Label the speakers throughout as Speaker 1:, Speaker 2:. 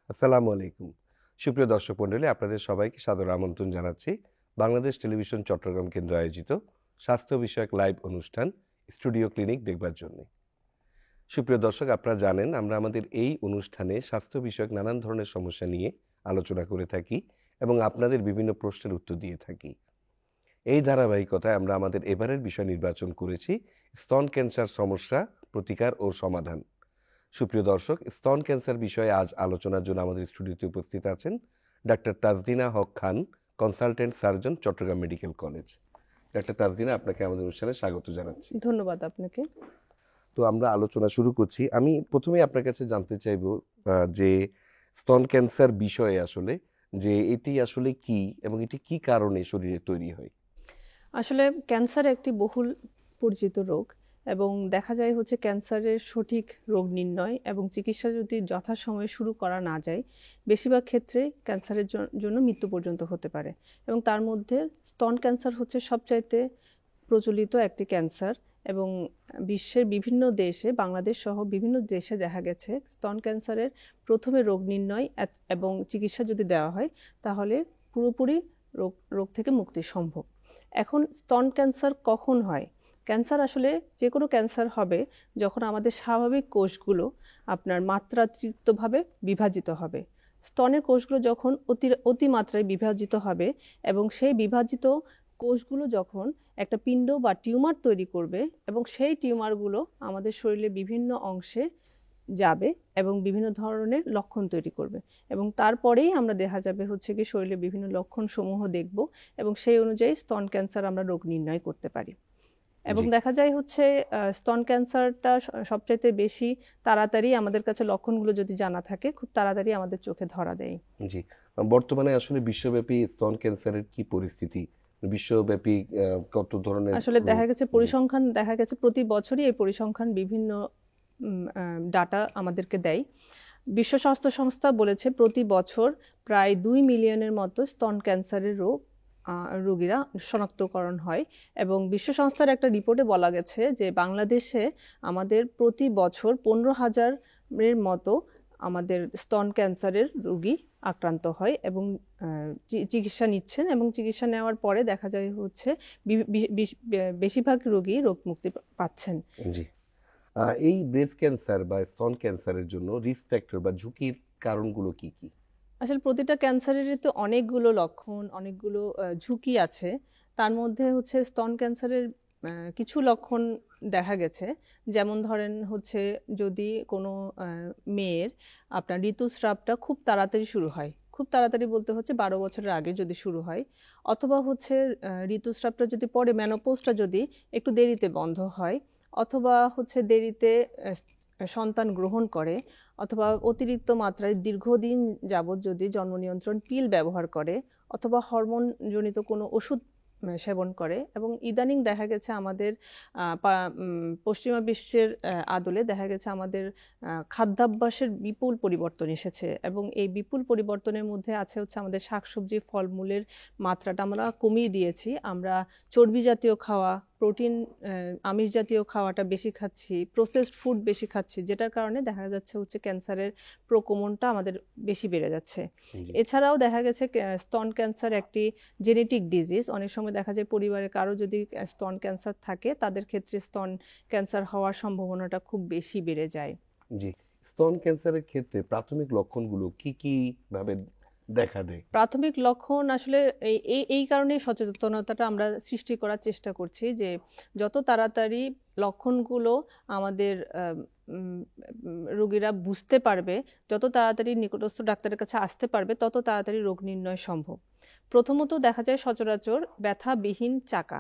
Speaker 1: আসসালামু আলাইকুম। সুপ্রিয় দর্শক মণ্ডলী, আপনাদের সবাইকে সাদর আমন্ত্রণ জানাচ্ছি বাংলাদেশ টেলিভিশন চট্টগ্রাম কেন্দ্র আয়োজিত স্বাস্থ্য বিষয়ক লাইভ অনুষ্ঠান স্টুডিও ক্লিনিক দেখবার জন্য। সুপ্রিয় দর্শক, আপনারা জানেন আমরা আমাদের এই অনুষ্ঠানে স্বাস্থ্য বিষয়ক নানান ধরনের সমস্যা নিয়ে আলোচনা করে থাকি এবং আপনাদের বিভিন্ন প্রশ্নের উত্তর দিয়ে থাকি। এই ধারাবাহিকতায় আমরা আমাদের এবারের বিষয় নির্বাচন করেছি স্তন ক্যান্সার সমস্যা, প্রতিকার ও সমাধান। সুপ্রিয় দর্শক, স্তন ক্যান্সার বিষয়ে আজ আলোচনার জন্য আমাদের স্টুডিওতে উপস্থিত আছেন doctor Tajdina Haque Khan, consultant surgeon, Chittagong medical college. Doctor Tajdina, আপনাকে আমাদের অনুষ্ঠানে স্বাগত জানাচ্ছি।
Speaker 2: ধন্যবাদ আপনাকে।
Speaker 1: তো আমরা আলোচনা শুরু করছি। আমি প্রথমেই আপনার কাছে জানতে চাইবো যে স্তন ক্যান্সার বিষয়ে আসলে যে এটি আসলে কি এবং এটি কি কারণে শরীরে তৈরি হয়।
Speaker 2: আসলে ক্যান্সার একটি বহুল পরিচিত রোগ এবং দেখা যায় হচ্ছে ক্যান্সারের সঠিক রোগ নির্ণয় এবং চিকিৎসা যদি যথাসময়ে শুরু করা না যায়, বেশিরভাগ ক্ষেত্রে ক্যান্সারের জন্য মৃত্যু পর্যন্ত হতে পারে। এবং তার মধ্যে স্তন ক্যান্সার হচ্ছে সবচাইতে প্রচলিত একটি ক্যান্সার এবং বিশ্বের বিভিন্ন দেশে, বাংলাদেশ সহ বিভিন্ন দেশে দেখা গেছে স্তন ক্যান্সারের প্রথমে রোগ নির্ণয় এবং চিকিৎসা যদি দেওয়া হয় তাহলে পুরোপুরি রোগ থেকে মুক্তি সম্ভব। এখন স্তন ক্যান্সার কখন হয়? ক্যান্সার আসলে যে কোনো ক্যান্সার হবে যখন আমাদের স্বাভাবিক কোষগুলো আপনার মাত্রাতিরিক্তভাবে বিভাজিত হবে। স্তনের কোষগুলো যখন অতিমাত্রায় বিভাজিত হবে এবং সেই বিভাজিত কোষগুলো যখন একটা পিণ্ড বা টিউমার তৈরি করবে এবং সেই টিউমারগুলো আমাদের শরীরের বিভিন্ন অংশে যাবে এবং বিভিন্ন ধরনের লক্ষণ তৈরি করবে এবং তারপরেই আমরা দেখা যাবে হচ্ছে কি শরীরে বিভিন্ন লক্ষণ সমূহ দেখব এবং সেই অনুযায়ী স্তন ক্যান্সার আমরা রোগ নির্ণয় করতে পারি। এবং দেখা যায় হচ্ছে স্তন ক্যান্সারটা সবচাইতে বেশি তাড়াতাড়ি আমাদের কাছে লক্ষণগুলো যদি জানা থাকে খুব তাড়াতাড়ি আমাদের চোখে ধরা দেয়।
Speaker 1: জি, বর্তমানে আসলে বিশ্বব্যাপী স্তন ক্যান্সারের কি পরিস্থিতি? বিশ্বব্যাপী কত ধরনের
Speaker 2: আসলে দেখা গেছে পরিসংখ্যান দেখা গেছে প্রতি বছরই এই পরিসংখ্যান বিভিন্ন ডাটা আমাদেরকে দেয়। বিশ্ব স্বাস্থ্য সংস্থা বলেছে প্রতি বছর প্রায় 2 মিলিয়নের মতো স্তন ক্যান্সারের রোগীরা শনাক্তকরণ হয় এবং বিশ্ব সংস্থার একটা রিপোর্টে বলা গেছে যে বাংলাদেশে আমাদের প্রতি বছর 15,000-এর মতো আমাদের স্তন ক্যান্সারের রোগী আক্রান্ত হয় এবং চিকিৎসা নিচ্ছেন এবং চিকিৎসা নেওয়ার পরে দেখা যায় হচ্ছে বেশিরভাগ রোগী রোগ মুক্তি পাচ্ছেন।
Speaker 1: জি, এই ব্রেস্ট ক্যান্সার বা স্তন ক্যান্সারের জন্য রিস্ক ফ্যাক্টর বা ঝুঁকির কারণগুলো কি কি?
Speaker 2: আসলে প্রতিটা ক্যান্সারেরই তো অনেকগুলো লক্ষণ, অনেকগুলো ঝুঁকি আছে। তার মধ্যে হচ্ছে স্তন ক্যান্সারের কিছু লক্ষণ দেখা গেছে, যেমন ধরেন হচ্ছে যদি কোনো মেয়ের আপনার ঋতুস্রাবটা খুব তাড়াতাড়ি শুরু হয়, খুব তাড়াতাড়ি বলতে হচ্ছে 12 বছরের আগে যদি শুরু হয়, অথবা হচ্ছে ঋতুস্রাবটা যদি পরে মেনোপজটা যদি একটু দেরিতে বন্ধ হয়, অথবা হচ্ছে দেরিতে সন্তান গ্রহণ করে, অথবা অতিরিক্ত মাত্রায় দীর্ঘদিন যাবৎ যদি জন্ম নিয়ন্ত্রণ পিল ব্যবহার করে, অথবা হরমোনজনিত কোনো ওষুধ সেবন করে। এবং ইদানিং দেখা গেছে আমাদের পশ্চিমা বিশ্বের আদলে দেখা গেছে আমাদের খাদ্যাভ্যাসের বিপুল পরিবর্তন এসেছে এবং এই বিপুল পরিবর্তনের মধ্যে আছে হচ্ছে আমাদের শাকসবজি ফলমূলের মাত্রাটা আমরা কমিয়ে দিয়েছি। আমরা চর্বি জাতীয় খাওয়া, প্রোটিন আমিষ জাতীয় খাওয়াটা বেশি খাচ্ছি, প্রসেসড ফুড বেশি খাচ্ছি, যেটার কারণে দেখা যাচ্ছে হচ্ছে ক্যান্সারের প্রকোমনটা আমাদের বেশি বেড়ে যাচ্ছে। এছাড়াও দেখা গেছে স্তন ক্যান্সার একটি জেনেটিক ডিজিজ। অনেক সময় দেখা যায় পরিবারে কারো যদি স্তন ক্যান্সার থাকে তাদের ক্ষেত্রে স্তন ক্যান্সার হওয়ার সম্ভাবনাটা খুব বেশি বেড়ে যায়।
Speaker 1: জি, স্তন ক্যান্সারের ক্ষেত্রে প্রাথমিক লক্ষণগুলো কি কি ভাবে দেখা দেয়?
Speaker 2: প্রাথমিক লক্ষণ আসলে এই কারণেই সচেতনতাটা আমরা সৃষ্টি করার চেষ্টা করছি যে যত তাড়াতাড়ি লক্ষণগুলো আমাদের রোগীরা বুঝতে পারবে, যত তাড়াতাড়ি নিকটস্থ ডাক্তারের কাছে আসতে পারবে, তত তাড়াতাড়ি রোগ নির্ণয় সম্ভব। প্রথমত দেখা যায় সচরাচর ব্যথাবিহীন চাকা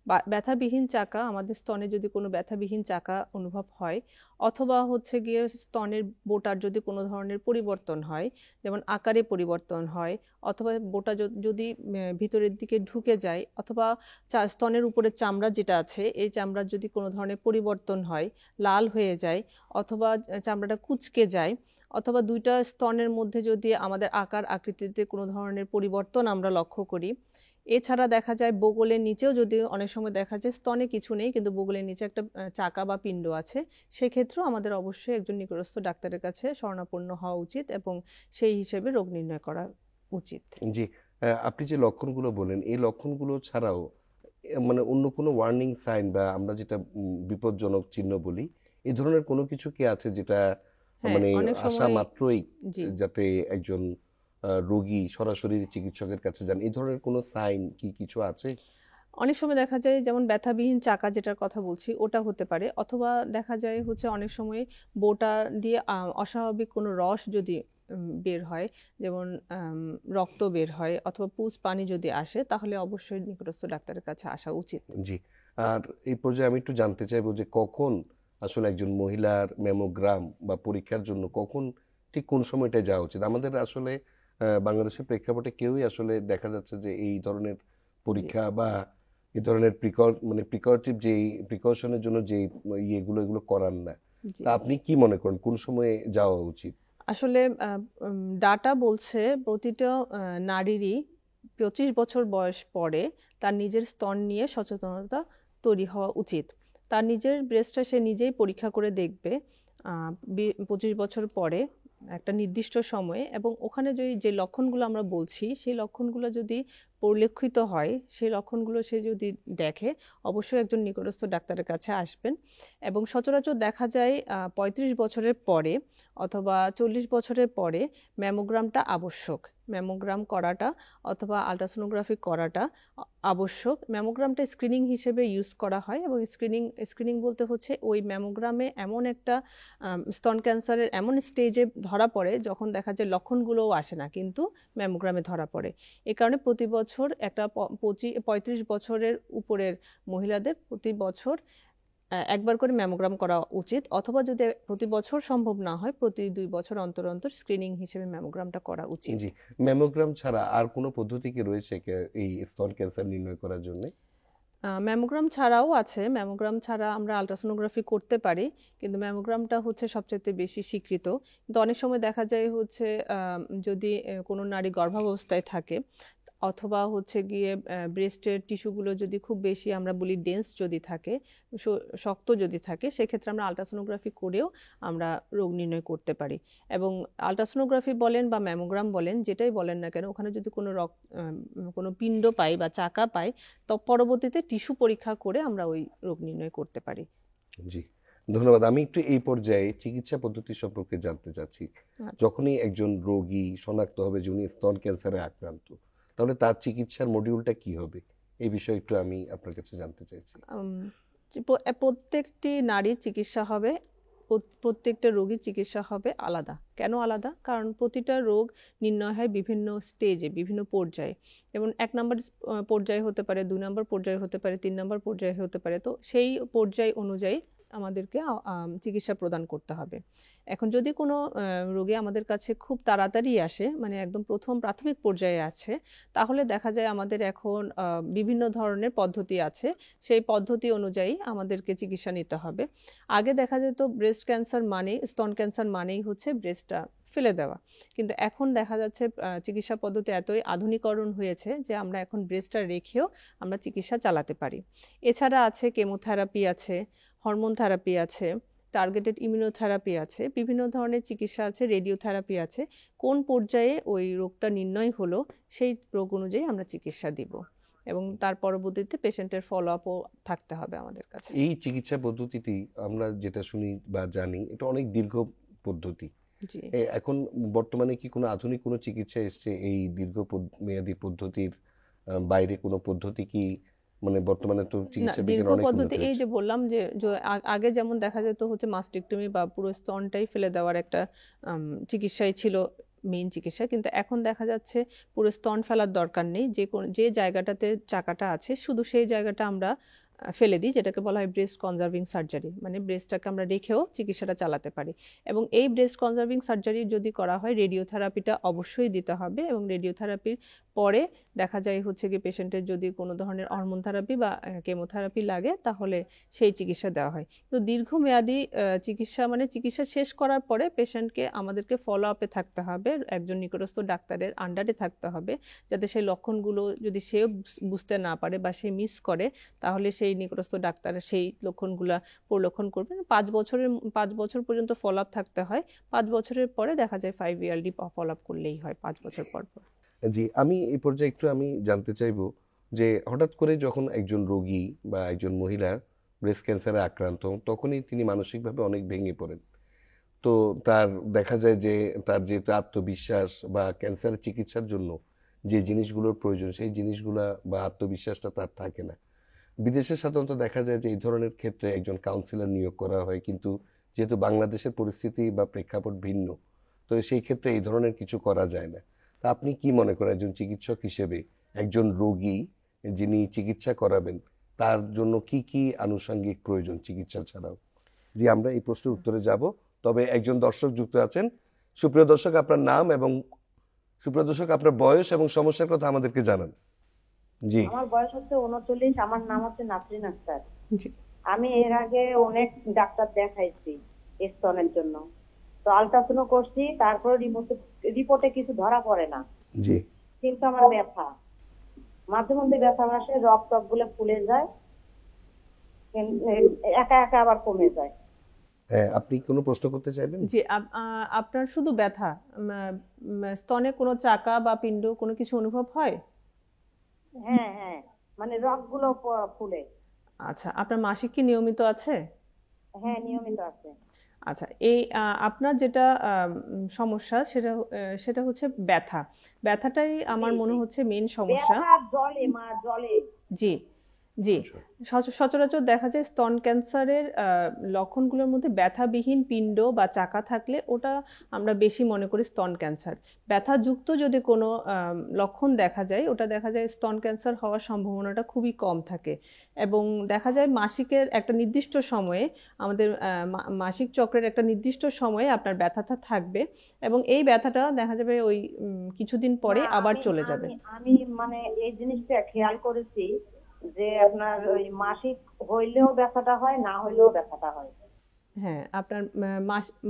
Speaker 2: বা ব্যথাবিহীন চাকা, আমাদের স্তনে যদি কোনো ব্যথাবিহীন চাকা অনুভব হয়, অথবা হচ্ছে গিয়ে স্তনের বোটার যদি কোনো ধরনের পরিবর্তন হয়, যেমন আকারে পরিবর্তন হয়, অথবা বোটা যদি ভিতরের দিকে ঢুকে যায়, অথবা স্তনের উপরে চামড়া যেটা আছে এই চামড়ার যদি কোনো ধরনের পরিবর্তন হয়, লাল হয়ে যায়, অথবা চামড়াটা কুঁচকে যায়, অথবা দুইটা স্তনের মধ্যে যদি আমাদের আকার আকৃতিতে কোনো ধরনের পরিবর্তন আমরা লক্ষ্য করি, এছাড়া দেখা যায় বগলের নিচেও যদি অনেক সময় দেখা যায় স্তনে কিছু নেই কিন্তু বগলের নিচে একটা চাকা বা পিণ্ড আছে, সেক্ষেত্রেও আমাদের অবশ্যই একজন নিকটস্থ ডাক্তারের কাছে শরণাপন্ন হওয়া উচিত এবং সেই হিসেবে রোগ নির্ণয় করা উচিত।
Speaker 1: জি। আপনি যে লক্ষণগুলো বলেন এই লক্ষণগুলো ছাড়াও মানে অন্য কোনো ওয়ার্নিং সাইন বা আমরা যেটা বিপজ্জনক চিহ্ন বলি, এই ধরনের কোনো কিছু কি আছে যেটা
Speaker 2: হ্যাঁ,
Speaker 1: মানে
Speaker 2: অনেক
Speaker 1: আসা
Speaker 2: সময়
Speaker 1: মাত্রই
Speaker 2: জি
Speaker 1: যাতে একজন রোগী সরাসরি চিকিৎসকের কাছে যান, এই ধরনের কোনো সাইন কি কিছু আছে?
Speaker 2: অনেক সময় দেখা যায় যেমন ব্যথাবিহীন চাকা যেটার কথা বলছি ওটা হতে পারে, অথবা দেখা যায় হচ্ছে অনেক সময় বোটা দিয়ে অস্বাভাবিক কোনো রস যদি বের হয়, যেমন রক্ত বের হয় অথবা পুজ পানি যদি আসে, তাহলে অবশ্যই নিকটস্থ ডাক্তারের কাছে আসা উচিত।
Speaker 1: জি। আর এই পর্যায়ে আমি একটু জানতে চাইবো যে কখন আসলে একজন মহিলার ম্যামোগ্রাম বা পরীক্ষার জন্য কখন ঠিক কোন সময়টায় যাওয়া উচিত? আমাদের আসলে বাংলাদেশের প্রেক্ষাপটে কেউই আসলে দেখা যাচ্ছে যে এই ধরনের
Speaker 2: জি
Speaker 1: পরীক্ষা বা এই ধরনের মানে প্রিকটিভ যেই প্রিকশনের জন্য যেই এগুলো করান না।
Speaker 2: জি
Speaker 1: তা আপনি কি মনে করেন কোন সময়ে যাওয়া উচিত?
Speaker 2: আসলে ডাটা বলছে প্রতিটা নারীরই 25 বছর বয়স পরে তার নিজের স্তন নিয়ে সচেতনতা তৈরি হওয়া উচিত। তার নিজের ব্রেস্টটা সে নিজেই পরীক্ষা করে দেখবে 25 বছর পরে একটা নির্দিষ্ট সময়ে, এবং ওখানে যদি যে লক্ষণগুলো আমরা বলছি সেই লক্ষণগুলো যদি পরিলক্ষিত হয়, সেই লক্ষণগুলো সে যদি দেখে, অবশ্যই একজন নিকটস্থ ডাক্তারের কাছে আসবেন। এবং সচরাচর দেখা যায় 35 বছরের পরে অথবা 40 বছরের পরে ম্যামোগ্রামটা আবশ্যক। ম্যামোগ্রাম করাটা অথবা আলট্রাসোনোগ্রাফি করাটা আবশ্যক। ম্যামোগ্রামটা স্ক্রিনিং হিসেবে ইউজ করা হয়, এবং স্ক্রিনিং বলতে হচ্ছে ওই ম্যামোগ্রামে এমন একটা স্তন ক্যান্সারের এমন স্টেজে ধরা পড়ে যখন দেখা যায় লক্ষণগুলোও আসে না কিন্তু ম্যামোগ্রামে ধরা পড়ে। এ কারণে প্রতি বছর একটা 35 বছরের উপরের মহিলাদের প্রতি বছর একবার করে ম্যামোগ্রাম করা উচিত, অথবা যদি প্রতি বছর সম্ভব না হয় প্রতি 2 বছর অন্তর অন্তর স্ক্রিনিং হিসেবে ম্যামোগ্রামটা করা উচিত।
Speaker 1: জি। ম্যামোগ্রাম ছাড়া আর কোনো পদ্ধতি কি রয়েছে এই স্তন ক্যান্সার নির্ণয় করার জন্য?
Speaker 2: ম্যামোগ্রাম ছাড়াও আছে। ম্যামোগ্রাম ছাড়া আমরা আলট্রাসোনোগ্রাফি করতে পারি, কিন্তু ম্যামোগ্রামটা হচ্ছে সবচেয়ে বেশি স্বীকৃত। কিন্তু অনেক সময় দেখা যায় হচ্ছে যদি কোনো নারী গর্ভাবস্থায় থাকে অথবা হচ্ছে গিয়ে ব্রেস্টের টিস্যুগুলো যদি খুব বেশি আমরা বলি ডেন্স যদি থাকে, শক্ত যদি থাকে, সেক্ষেত্রে আমরা আলট্রাসোনোগ্রাফি করেও আমরা রোগ নির্ণয় করতে পারি। এবং আলট্রাসোনোগ্রাফি বলেন বা ম্যামোগ্রাম বলেন, যেটাই বলেন না কেন, ওখানে যদি কোনো পিণ্ড পাই বা চাকা পাই, তো পরবর্তীতে টিস্যু পরীক্ষা করে আমরা ওই রোগ নির্ণয় করতে পারি।
Speaker 1: জি, ধন্যবাদ। আমি একটু এই পর্যায়ে চিকিৎসা পদ্ধতি সম্পর্কে জানতে চাচ্ছি।
Speaker 2: আচ্ছা।
Speaker 1: যখনই একজন রোগী শনাক্ত হবে যে উনি স্তন ক্যান্সারে আক্রান্ত, তাহলে তার চিকিৎসার মডিউলটা কি হবে? এই বিষয়ে একটু আমি আপনার কাছে জানতে চাইছি।
Speaker 2: প্রত্যেকটি নারীর চিকিৎসা হবে, প্রত্যেকটা রোগীর চিকিৎসা হবে আলাদা। কেন আলাদা? কারণ প্রতিটা রোগ নির্ণয় হয় বিভিন্ন স্টেজে, বিভিন্ন পর্যায়ে। যেমন 1 নম্বর পর্যায়ে হতে পারে, 2 নম্বর পর্যায়ে হতে পারে, 3 নম্বর পর্যায়ে হতে পারে। তো সেই পর্যায় অনুযায়ী আমাদেরকে চিকিৎসা প্রদান করতে হবে। এখন যদি কোনো রোগী আমাদের কাছে খুব তাড়াতাড়ি আসে, মানে একদম প্রাথমিক পর্যায়ে আছে, তাহলে দেখা যায় আমাদের এখন বিভিন্ন ধরনের পদ্ধতি আছে। সেই পদ্ধতি অনুযায়ী আমাদেরকে চিকিৎসা নিতে হবে। আগে দেখা যেত ব্রেস্ট ক্যান্সার মানেই, স্তন ক্যান্সার মানেই হচ্ছে ব্রেস্টটা ফেলে দেওয়া, কিন্তু এখন দেখা যাচ্ছে চিকিৎসা পদ্ধতি এতই আধুনিকরণ হয়েছে যে আমরা এখন ব্রেস্টটা রেখেও আমরা চিকিৎসা চালাতে পারি। এছাড়া আছে কেমোথেরাপি আছে, হরমোন থেরাপি আছে, টার্গেটেড ইমিউনোথেরাপি আছে, বিভিন্ন ধরনের চিকিৎসা আছে, রেডিওথেরাপি আছে। কোন পর্যায়ে ওই রোগটা নির্ণয় হলো সেই রোগ অনুযায়ী আমরা চিকিৎসা দিব, এবং তার পরবর্তীতে পেশেন্টের ফলো আপও থাকতে হবে আমাদের কাছে।
Speaker 1: এই চিকিৎসা পদ্ধতিটি আমরা যেটা শুনি বা জানি এটা অনেক দীর্ঘ পদ্ধতি।
Speaker 2: জি
Speaker 1: এখন বর্তমানে কি কোনো আধুনিক কোনো চিকিৎসা এসছে এই মেয়াদী পদ্ধতির বাইরে কোনো পদ্ধতি কি, মানে বর্তমানে তো
Speaker 2: না,
Speaker 1: চিকিৎসা
Speaker 2: দীর্ঘ
Speaker 1: বিজ্ঞান অনেক উন্নত
Speaker 2: পদ্ধতি এই
Speaker 1: হয়েছে।
Speaker 2: যে বললাম যে আগে যেমন দেখা যেত হচ্ছে মাস্টেক্টমি বা পুরো স্তনটাই ফেলে দেওয়ার একটা চিকিৎসাই ছিল মেইন চিকিৎসা, কিন্তু এখন দেখা যাচ্ছে পুরো স্তন ফেলার দরকার নেই। যে জায়গাটাতে চাকাটা আছে শুধু সেই জায়গাটা আমরা ফেলে দিই, যেটাকে বলা হয় ব্রেস্ট কনজার্ভিং সার্জারি, মানে ব্রেস্টটাকে আমরা রেখেও চিকিৎসাটা চালাতে পারি। এবং এই ব্রেস্ট কনজার্ভিং সার্জারি যদি করা হয়, রেডিওথেরাপিটা অবশ্যই দিতে হবে, এবং রেডিওথেরাপির পরে দেখা যায় হচ্ছে কি পেশেন্টের যদি কোনো ধরনের হরমোন থেরাপি বা কেমোথেরাপি লাগে তাহলে সেই চিকিৎসা দেওয়া হয়। তো দীর্ঘমেয়াদী চিকিৎসা মানে চিকিৎসা শেষ করার পরে পেশেন্টকে আমাদেরকে ফলো আপে থাকতে হবে, একজন নিকটস্থ ডাক্তারের আন্ডারে থাকতে হবে, যাতে সেই লক্ষণগুলো যদি সে বুঝতে না পারে বা সে মিস করে তাহলে সেই নিকটস্থ ডাক্তার সেই লক্ষণগুলা পরিলক্ষণ করবেন। 5 বছর পর্যন্ত ফলো আপ থাকতে হয়। 5 বছরের পরে দেখা যায় 5 ইয়ারলি ফলো আপ করলেই হয় 5 বছর পর পর।
Speaker 1: জি, আমি এই পর্যায়ে একটু আমি জানতে চাইবো যে হঠাৎ করে যখন একজন রোগী বা একজন মহিলা ব্রেস্ট ক্যান্সারে আক্রান্ত হন, তখনই তিনি মানসিকভাবে অনেক ভেঙে পড়েন। তো তার দেখা যায় যে তার যে আত্মবিশ্বাস বা ক্যান্সারের চিকিৎসার জন্য যে জিনিসগুলোর প্রয়োজন সেই জিনিসগুলা বা আত্মবিশ্বাসটা তার থাকে না। বিদেশে সাধারণত দেখা যায় যে এই ধরনের ক্ষেত্রে একজন কাউন্সিলর নিয়োগ করা হয়, কিন্তু যেহেতু বাংলাদেশের পরিস্থিতি বা প্রেক্ষাপট ভিন্ন, তো সেই ক্ষেত্রে এই ধরনের কিছু করা যায় না। তা আপনি কি মনে করেন একজন চিকিৎসক হিসেবে একজন রোগী যিনি চিকিৎসা করাবেন তার জন্য কি কি আনুষঙ্গিক প্রয়োজন চিকিৎসা ছাড়াও? জি, আমরা এই প্রশ্নের উত্তরে যাব, তবে একজন দর্শক যুক্ত আছেন। সুপ্রিয় দর্শক, আপনার নাম এবং সুপ্রিয় দর্শক আপনার বয়স এবং সমস্যার কথা আমাদেরকে জানান। জি।
Speaker 3: আমার বয়স হচ্ছে 39, আমার নাম হচ্ছে নাসরিন আক্তার।
Speaker 2: জি।
Speaker 3: আমি এর আগে অনেক ডাক্তার দেখাইছি স্তনের জন্য, তো আলট্রাসাউন্ড করছি, তারপরে রিপোর্টে কিছু ধরা পড়ে না,
Speaker 1: জি।
Speaker 3: কিন্তু আমার ব্যথা মাঝে মধ্যে ব্যথা আসে, রক্ত গুলো ফুলে যায়, একা একা আবার কমে যায়।
Speaker 1: হ্যাঁ, আপনি কোনো প্রশ্ন করতে চাইবেন?
Speaker 2: জি, আপনার শুধু ব্যথা, স্তনে কোনো চাকা বা পিণ্ড কোনো কিছু অনুভব হয়?
Speaker 3: হ্যাঁ হ্যাঁ, মানে রক্ত গুলো ফুলে।
Speaker 2: আচ্ছা, আপনার মাসিক কি নিয়মিত আছে?
Speaker 3: হ্যাঁ, নিয়মিত আছে।
Speaker 2: আচ্ছা, এই আপনার যেটা সমস্যা সেটা হচ্ছে ব্যথা। ব্যথাটাই আমার
Speaker 3: জি
Speaker 2: মনে
Speaker 3: জি,
Speaker 2: হচ্ছে মেইন সমস্যা।
Speaker 3: ব্যথা জলে জলে।
Speaker 2: জি, জি।
Speaker 1: আচ্ছা।
Speaker 2: সচরাচর দেখা যায় স্তন ক্যান্সারের লক্ষণগুলোর মধ্যে ব্যথাবিহীন পিণ্ড বা চাকা থাকলে ওটা আমরা বেশি মনে করি স্তন ক্যান্সার। ব্যথাযুক্ত যদি কোনো লক্ষণ দেখা যায়, ওটা দেখা যায় স্তন ক্যান্সার হওয়ার সম্ভাবনাটা খুবই কম থাকে। এবং দেখা যায় মাসিকের একটা নির্দিষ্ট সময়ে, আমাদের মাসিক চক্রের একটা নির্দিষ্ট সময়ে আপনার ব্যথাটা থাকবে, এবং এই ব্যথাটা দেখা যাবে ওই কিছুদিন পরে
Speaker 3: না,
Speaker 2: আবার
Speaker 3: আমি
Speaker 2: চলে যাবে।
Speaker 3: আমি আমি মানে এই জিনিসটা খেয়াল করেছি যে আপনার ওই মাসিক হইলেও ব্যথাটা হয়, না হইলেও ব্যথাটা হয়।
Speaker 2: হ্যাঁ, আপনার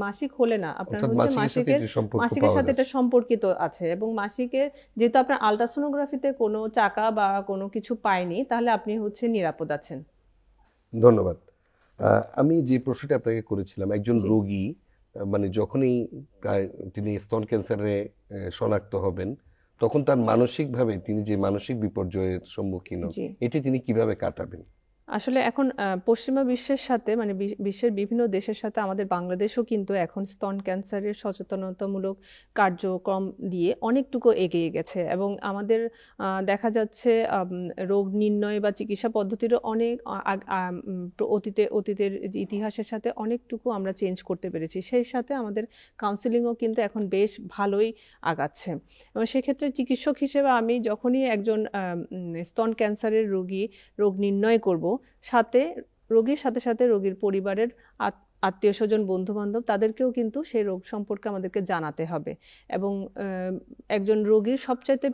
Speaker 2: মাসিক হলে না, আপনার
Speaker 1: অর্থাৎ
Speaker 2: হচ্ছে
Speaker 1: মাসিকের সাথে একটি সম্পর্ক
Speaker 2: মাসিকের
Speaker 1: পাওয়া
Speaker 2: সাথে এটা
Speaker 1: যাচ্ছে।
Speaker 2: সম্পর্কিত আছে। এবং মাসিকের যেহেতু আপনার আলট্রাসোনোগ্রাফিতে কোনো চাকা বা কোনো কিছু পায়নি, তাহলে আপনি হচ্ছে নিরাপদ আছেন।
Speaker 1: ধন্যবাদ। আমি যে প্রশ্নটা আপনাকে করেছিলাম, একজন
Speaker 2: জি।
Speaker 1: রোগী মানে যখনই তিনি স্তন ক্যান্সারে শনাক্ত হবেন, তখন তার মানসিকভাবে তিনি যে মানসিক বিপর্যয়ের সম্মুখীন হন,
Speaker 2: জি।
Speaker 1: এটি তিনি কিভাবে কাটাবেন?
Speaker 2: আসলে এখন পশ্চিমা বিশ্বের সাথে, মানে বিশ্বের বিভিন্ন দেশের সাথে আমাদের বাংলাদেশও কিন্তু এখন স্তন ক্যান্সারের সচেতনতামূলক কার্যক্রম দিয়ে অনেকটুকু এগিয়ে গেছে। এবং আমাদের দেখা যাচ্ছে রোগ নির্ণয় বা চিকিৎসা পদ্ধতিরও অনেক অতীতের যে ইতিহাসের সাথে অনেকটুকু আমরা চেঞ্জ করতে পেরেছি। সেই সাথে আমাদের কাউন্সিলিংও কিন্তু এখন বেশ ভালোই আগাচ্ছে। এবং সেক্ষেত্রে চিকিৎসক হিসেবে আমি যখনই একজন স্তন ক্যান্সারের রোগ নির্ণয় করব, রোগীর সাথে সাথে রোগীর পরিবারের আত্মীয় স্বজন বন্ধু বান্ধব তাদেরকেও কিন্তু সেই রোগ সম্পর্কে আমাদেরকে জানাতে হবে। এবং একজন রোগীর সবচাইতে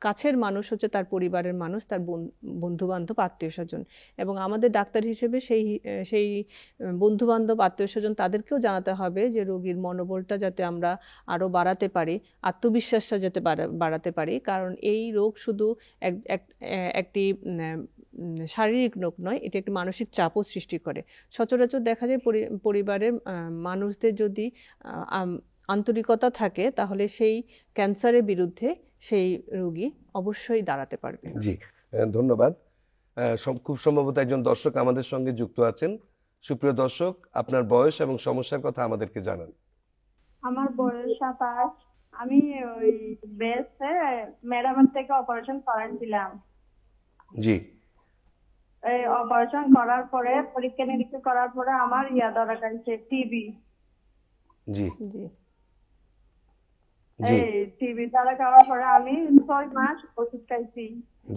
Speaker 2: কাছের মানুষ হচ্ছে তার পরিবারের মানুষ, তার বন্ধু বান্ধব আত্মীয় স্বজন। এবং আমাদের ডাক্তার হিসেবে সেই বন্ধু বান্ধব আত্মীয় স্বজন তাদেরকেও জানাতে হবে যে রোগীর মনোবলটা যাতে আমরা আরো বাড়াতে পারি, আত্মবিশ্বাসটা যাতে বাড়াতে পারি। কারণ এই রোগ শুধু একটি শারীরিক রোগ নয়, এটা একটি মানসিক চাপও সৃষ্টি করে। সচরাচর দেখা যায় পরিবারের মানুষদের যদি আন্তরিকতা থাকে তাহলে সেই ক্যান্সারের বিরুদ্ধে সেই রোগী অবশ্যই দাঁড়াতে পারবে।
Speaker 1: জি, ধন্যবাদ। খুব সম্ভবত একজন দর্শক আমাদের সঙ্গে যুক্ত আছেন। সুপ্রিয় দর্শক, আপনার বয়স এবং সমস্যার কথা আমাদেরকে জানান।
Speaker 4: আমার বয়স 27। আমি ওই বেস্টে ম্যাডামের থেকে অপারেশন করাইছিলাম।
Speaker 1: জি।
Speaker 4: এই অপারেশন করার পরে পরীক্ষা নিরীক্ষা করার পরে আমার ধরা গেছে টিবি।
Speaker 1: জি।
Speaker 2: জি।
Speaker 1: জি।
Speaker 4: এই টিবি ধরা খাওয়ার পরে আমি 6 মাস ওষুধ খাইছি,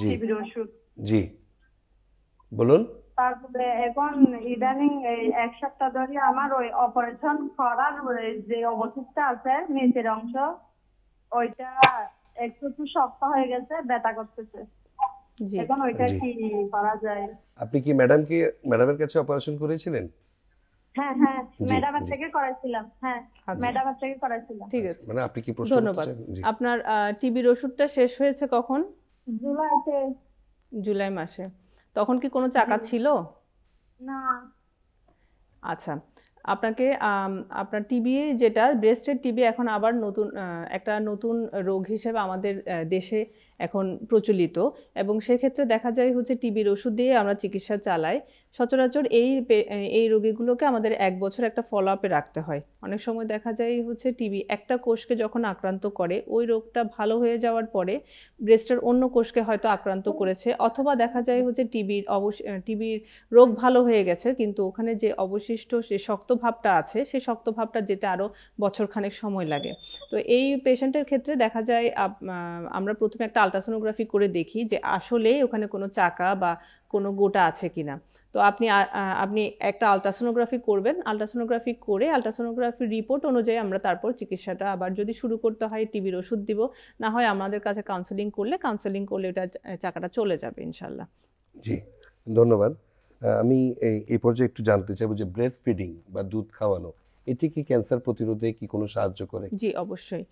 Speaker 1: জি।
Speaker 4: টিবির ওষুধ।
Speaker 1: জি। বলুন।
Speaker 4: তারপরে এখন ইদানিং এই এক সপ্তাহ ধরে আমার ওই অপারেশন করার ওই যে অবশিষ্ট আছে নিচের অংশ, ওইটা একটু একটু শক্ত হয়ে গেছে, ব্যথা করতেছে।
Speaker 2: জি
Speaker 4: এখন ওইটা
Speaker 1: জি।
Speaker 4: কি করা যায়?
Speaker 1: আপনি কি ম্যাডামের কাছে অপারেশন করেছিলেন?
Speaker 4: হ্যাঁ হ্যাঁ,
Speaker 1: জি
Speaker 4: ম্যাডামের
Speaker 1: জি।
Speaker 4: থেকে করাইছিলাম। হ্যাঁ,
Speaker 2: আচ্ছা,
Speaker 4: ম্যাডামের থেকে করাইছিলাম।
Speaker 2: ঠিক আছে,
Speaker 1: মানে আপনি কি প্রশ্ন করতে
Speaker 2: ধন্যবাদ।
Speaker 1: চান? জি।
Speaker 2: আপনার টিবির ওষুধটা শেষ হয়েছে কখন?
Speaker 4: জুলাইতে।
Speaker 2: জুলাই মাসে। তখন কি কোনো
Speaker 4: জি।
Speaker 2: চাকা ছিল?
Speaker 4: না।
Speaker 2: আচ্ছা, আপনাকে আপনার টিবি, যেটা ব্রেস্টের টিবি, এখন আবার নতুন একটা নতুন রোগ হিসেবে আমাদের দেশে এখন প্রচলিত, এবং সেক্ষেত্রে দেখা যায় হচ্ছে টিবির ওষুধ দিয়ে আমরা চিকিৎসা চালাই। সচরাচর এই রোগীগুলোকে আমাদের 1 বছর একটা ফলো আপে রাখতে হয়। অনেক সময় দেখা যায় হচ্ছে টিবি একটা কোষকে যখন আক্রান্ত করে, ওই রোগটা ভালো হয়ে যাওয়ার পরে ব্রেস্টের অন্য কোষকে হয়তো আক্রান্ত করেছে, অথবা দেখা যায় হচ্ছে টিবির রোগ ভালো হয়ে গেছে, কিন্তু ওখানে যে অবশিষ্ট যে শক্ত ভাবটা আছে, সেই শক্ত ভাবটা যেতে আরো বছরখানেক সময় লাগে। তো এই পেশেন্টের ক্ষেত্রে দেখা যায় আমরা প্রথমে একটা আলট্রাসোনোগ্রাফি করে দেখি যে আসলে ওখানে কোনো চাকা বা কোনো গোটা আছে কিনা। তো আপনি একটা আলট্রাসোনোগ্রাফি করবেন, আলট্রাসোনোগ্রাফি করে আলট্রাসোনোগ্রাফির রিপোর্ট অনুযায়ী আমরা তারপর চিকিৎসাটা আবার যদি শুরু করতে হয় টিবির ওষুধ দিব, না হয় আমাদের কাছে কাউন্সেলিং করলে ওটা চাকাটা চলে যাবে ইনশাল্লাহ।
Speaker 1: জি, ধন্যবাদ। আমি এই পর্যায়ে একটু জানতে চাইবো যে ব্রেস্ট ফিডিং বা দুধ খাওয়ানো, এটি কি ক্যান্সার প্রতিরোধে কি কোনো সাহায্য করে?
Speaker 2: জি, অবশ্যই।